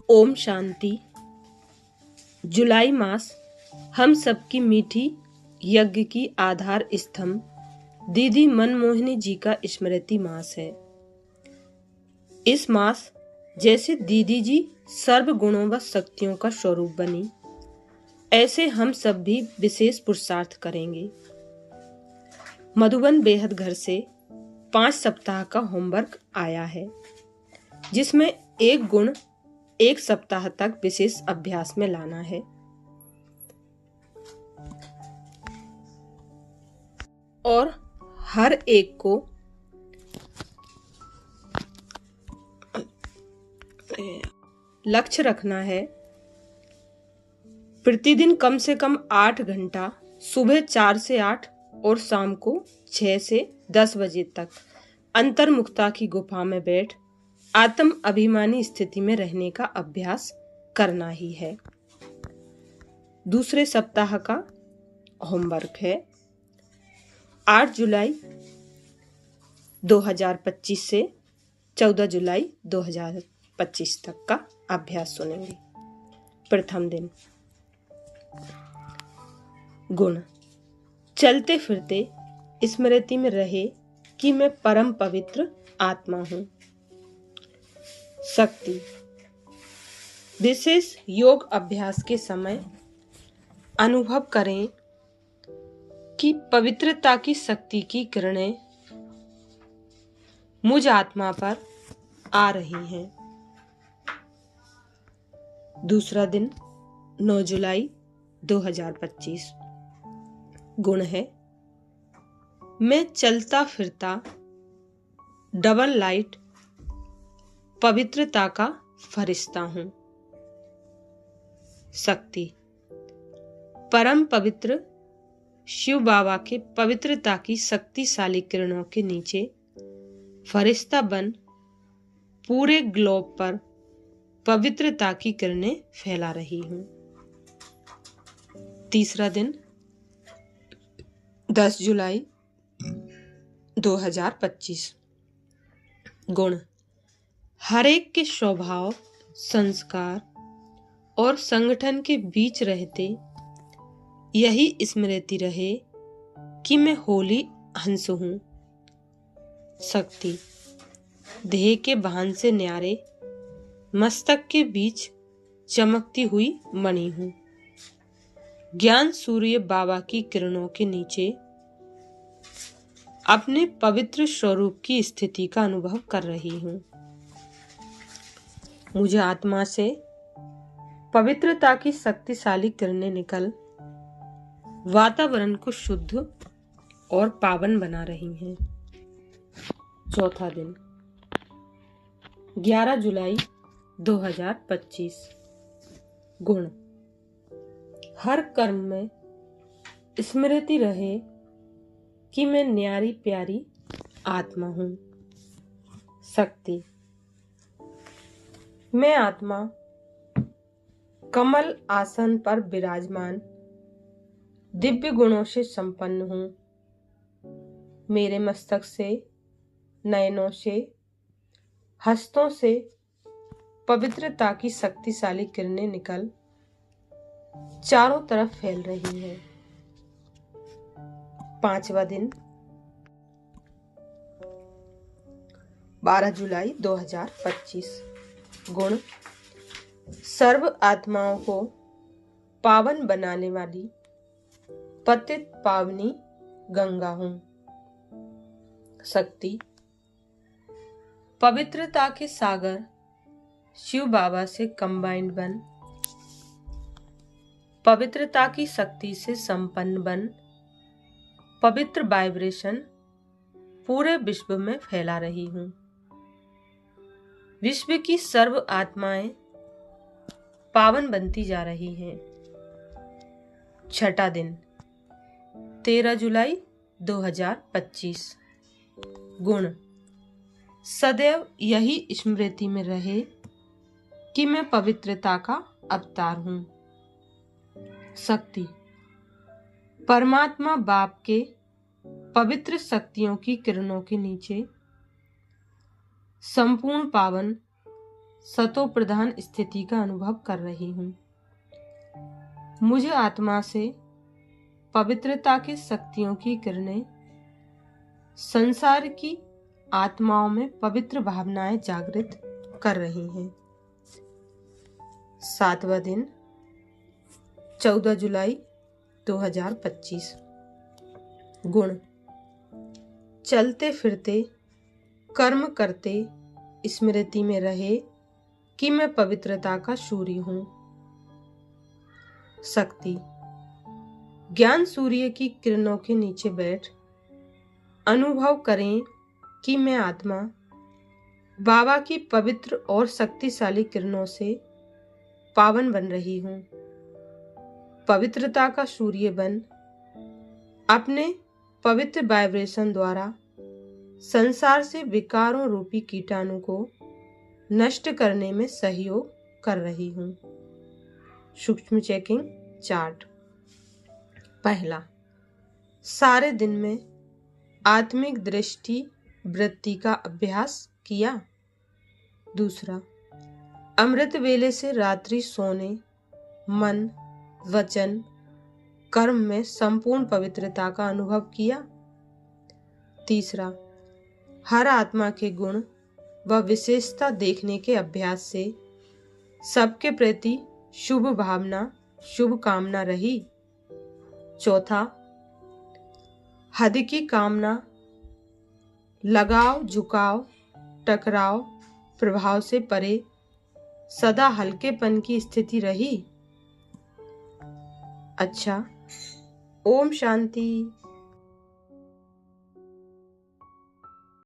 ओम शांति। जुलाई मास हम सबकी मीठी यज्ञ की आधार स्तंभ दीदी मनमोहिनी जी का स्मृति मास है। इस मास जैसे दीदी जी सर्व गुणों व शक्तियों का स्वरूप बनी, ऐसे हम सब भी विशेष पुरुषार्थ करेंगे। मधुबन बेहद घर से 5 सप्ताह का होमवर्क आया है, जिसमें एक गुण 1 सप्ताह तक विशेष अभ्यास में लाना है। और हर एक को लक्ष्य रखना है प्रतिदिन कम से कम 8 घंटा सुबह 4 से 8 और शाम को 6 से 10 बजे तक अंतर्मुखता की गुफा में बैठ आत्म अभिमानी स्थिति में रहने का अभ्यास करना ही है। दूसरे सप्ताह का होमवर्क है 8 जुलाई 2025 से 14 जुलाई 2025 तक का अभ्यास सुनेंगे। प्रथम दिन, गुण चलते फिरते स्मृति में रहे कि मैं परम पवित्र आत्मा हूं। शक्ति विशेष योग अभ्यास के समय अनुभव करें कि पवित्रता की शक्ति की किरणें मुझ आत्मा पर आ रही हैं। दूसरा दिन 9 जुलाई 2025। गुण है मैं चलता फिरता डबल लाइट पवित्रता का फरिश्ता हूं। शक्ति परम पवित्र शिव बाबा के पवित्रता की शक्तिशाली किरणों के नीचे फरिश्ता बन पूरे ग्लोब पर पवित्रता की किरणें फैला रही हूं। तीसरा दिन 10 जुलाई 2025। गुण हर एक के स्वभाव, संस्कार और संगठन के बीच रहते यही स्मृति रहे कि मैं होली हंस हूं। शक्ति देह के भान से न्यारे मस्तक के बीच चमकती हुई मणि हूं। ज्ञान सूर्य बाबा की किरणों के नीचे अपने पवित्र स्वरूप की स्थिति का अनुभव कर रही हूं। मुझे आत्मा से पवित्रता की शक्तिशाली किरणें निकल वातावरण को शुद्ध और पावन बना रही हैं। चौथा दिन 11 जुलाई 2025। गुण हर कर्म में स्मृति रहे कि मैं न्यारी प्यारी आत्मा हूं। शक्ति मैं आत्मा कमल आसन पर विराजमान दिव्य गुणों से संपन्न हूं। मेरे मस्तक से, नयनों से, हस्तों से पवित्रता की शक्तिशाली किरणें निकल चारों तरफ फैल रही हैं। पांचवा दिन 12 जुलाई 2025। गुण सर्व आत्माओं को पावन बनाने वाली पतित पावनी गंगा हूं। शक्ति पवित्रता के सागर शिव बाबा से कंबाइंड बन पवित्रता की शक्ति से संपन्न बन पवित्र वाइब्रेशन पूरे विश्व में फैला रही हूं। विश्व की सर्व आत्माएं पावन बनती जा रही हैं। छठा दिन 13 जुलाई 2025। गुण सदैव यही स्मृति में रहे कि मैं पवित्रता का अवतार हूं। शक्ति परमात्मा बाप के पवित्र शक्तियों की किरणों के नीचे संपूर्ण पावन सतो प्रधान स्थिति का अनुभव कर रही हूँ। मुझे आत्मा से पवित्रता की शक्तियों की किरणें संसार की आत्माओं में पवित्र भावनाएं जागृत कर रही हैं। 7वां दिन 14 जुलाई 2025। गुण: चलते फिरते कर्म करते स्मृति में रहे कि मैं पवित्रता का सूर्य हूं। शक्ति: ज्ञान सूर्य की किरणों के नीचे बैठ अनुभव करें कि मैं आत्मा बाबा की पवित्र और शक्तिशाली किरणों से पावन बन रही हूं। पवित्रता का सूर्य बन अपने पवित्र वाइब्रेशन द्वारा संसार से विकारों रूपी कीटाणु को नष्ट करने में सहयोग कर रही हूं। सूक्ष्म चेकिंग चार्ट। पहला, सारे दिन में आत्मिक दृष्टि वृत्ति का अभ्यास किया। दूसरा, अमृत वेले से रात्रि सोने मन वचन कर्म में संपूर्ण पवित्रता का अनुभव किया। तीसरा, हर आत्मा के गुण व विशेषता देखने के अभ्यास से सबके प्रति शुभ भावना शुभ कामना रही। चौथा, हद की कामना लगाव झुकाव टकराव प्रभाव से परे सदा हल्केपन की स्थिति रही। अच्छा, ओम शांति।